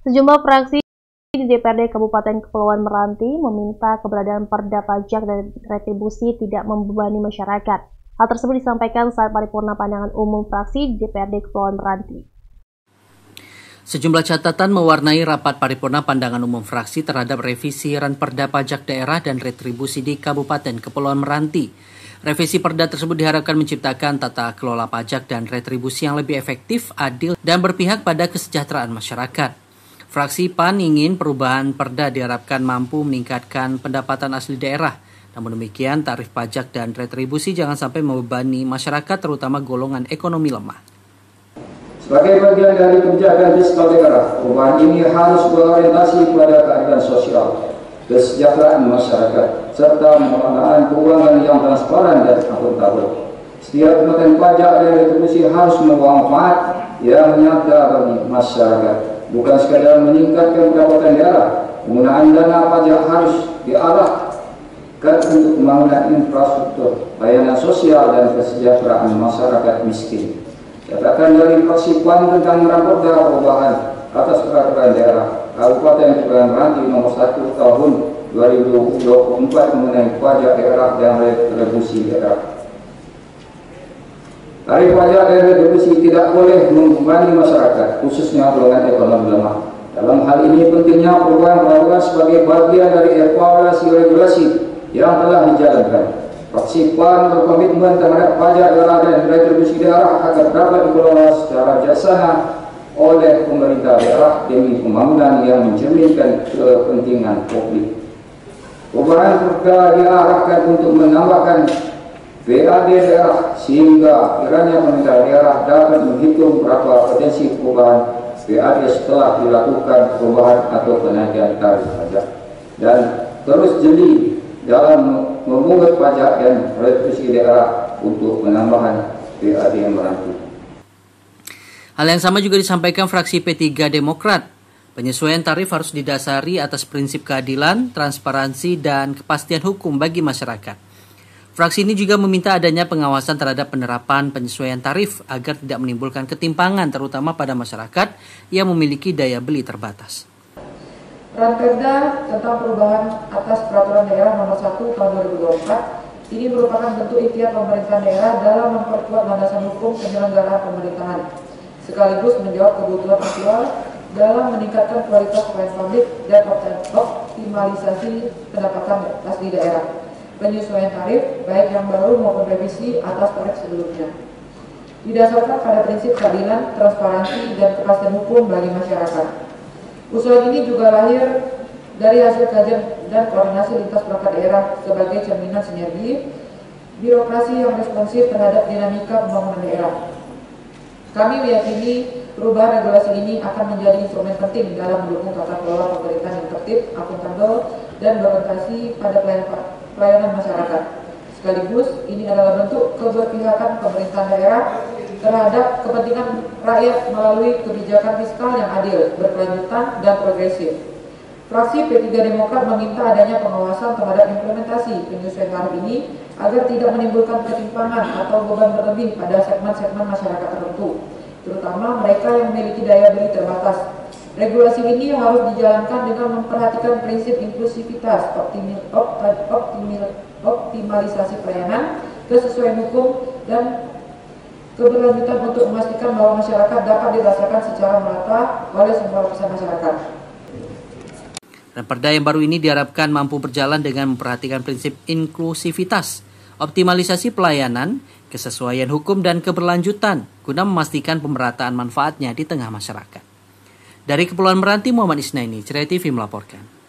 Sejumlah fraksi di DPRD Kabupaten Kepulauan Meranti meminta keberadaan perda pajak dan retribusi tidak membebani masyarakat. Hal tersebut disampaikan saat paripurna pandangan umum fraksi di DPRD Kepulauan Meranti. Sejumlah catatan mewarnai rapat paripurna pandangan umum fraksi terhadap revisi Ranperda Pajak Daerah dan Retribusi di Kabupaten Kepulauan Meranti. Revisi perda tersebut diharapkan menciptakan tata kelola pajak dan retribusi yang lebih efektif, adil, dan berpihak pada kesejahteraan masyarakat. Fraksi PAN ingin perubahan perda diharapkan mampu meningkatkan pendapatan asli daerah. Namun demikian, tarif pajak dan retribusi jangan sampai membebani masyarakat, terutama golongan ekonomi lemah. Sebagai bagian dari kebijakan fiskal daerah, perubahan ini harus berorientasi pada keadilan sosial, kesejahteraan masyarakat, serta pengelolaan keuangan yang transparan dan akuntabel. Setiap kenaikan pajak dan retribusi harus membawa manfaat yang nyata bagi masyarakat, bukan sekadar meningkatkan pendapatan daerah. Penggunaan dana pajak harus diarahkan untuk pembangunan infrastruktur, layanan sosial, dan kesejahteraan masyarakat miskin. Catatan dari fraksi PAN tentang Ranperda perubahan atas peraturan daerah Kabupaten Kepulauan Meranti nomor 1 tahun 2024 mengenai pajak daerah dan retribusi daerah. Tarif pajak dan retribusi tidak boleh membebani masyarakat, khususnya golongan ekonomi lemah. Dalam hal ini pentingnya perubahan peraturan sebagai bagian dari evaluasi regulasi yang telah dijalankan. Fraksi PAN berkomitmen terhadap pajak daerah dan retribusi daerah agar dapat dikelola secara bijaksana oleh pemerintah daerah demi pembangunan yang mencerminkan kepentingan publik. Perubahan perda diarahkan untuk menambahkan PAD daerah sehingga kiranya pemerintah daerah dapat menghitung berapa potensi perubahan PAD setelah dilakukan perubahan atau kenaikan tarif pajak, dan terus jeli dalam memungut pajak dan retribusi daerah untuk penambahan PAD yang Meranti. Hal yang sama juga disampaikan fraksi P3 Demokrat. Penyesuaian tarif harus didasari atas prinsip keadilan, transparansi, dan kepastian hukum bagi masyarakat. Fraksi ini juga meminta adanya pengawasan terhadap penerapan penyesuaian tarif agar tidak menimbulkan ketimpangan terutama pada masyarakat yang memiliki daya beli terbatas. Ranperda tentang perubahan atas peraturan daerah nomor 1 tahun 2024 ini merupakan bentuk ikhtiar pemerintah daerah dalam memperkuat landasan hukum penyelenggaraan pemerintahan, sekaligus menjawab kebutuhan aktual dalam meningkatkan kualitas pelayanan publik dan optimalisasi pendapatan asli daerah. Penyesuaian tarif, baik yang baru maupun revisi atas tarif sebelumnya, didasarkan pada prinsip keadilan, transparansi, dan kepastian hukum bagi masyarakat. Usulan ini juga lahir dari hasil kajian dan koordinasi lintas perangkat daerah sebagai cerminan sinergi birokrasi yang responsif terhadap dinamika pembangunan daerah. Kami meyakini perubahan regulasi ini akan menjadi instrumen penting dalam mendukung tata kelola pemerintahan yang tertib, akuntabel, dan berorientasi pada pelayanan masyarakat. Sekaligus, ini adalah bentuk keberpihakan pemerintah daerah terhadap kepentingan rakyat melalui kebijakan fiskal yang adil, berkelanjutan, dan progresif. Fraksi P3 Demokrat meminta adanya pengawasan terhadap implementasi penyesuaian tarif ini agar tidak menimbulkan ketimpangan atau beban berlebih pada segmen-segmen masyarakat tertentu, terutama mereka yang memiliki daya beli terbatas. Regulasi ini harus dijalankan dengan memperhatikan prinsip inklusivitas, optimalisasi pelayanan, kesesuaian hukum, dan keberlanjutan untuk memastikan bahwa masyarakat dapat dirasakan secara merata oleh semua lapisan masyarakat. Ranperda yang baru ini diharapkan mampu berjalan dengan memperhatikan prinsip inklusivitas, optimalisasi pelayanan, kesesuaian hukum, dan keberlanjutan guna memastikan pemerataan manfaatnya di tengah masyarakat. Dari Kepulauan Meranti, Muhammad Isnaini, Ceria TV melaporkan.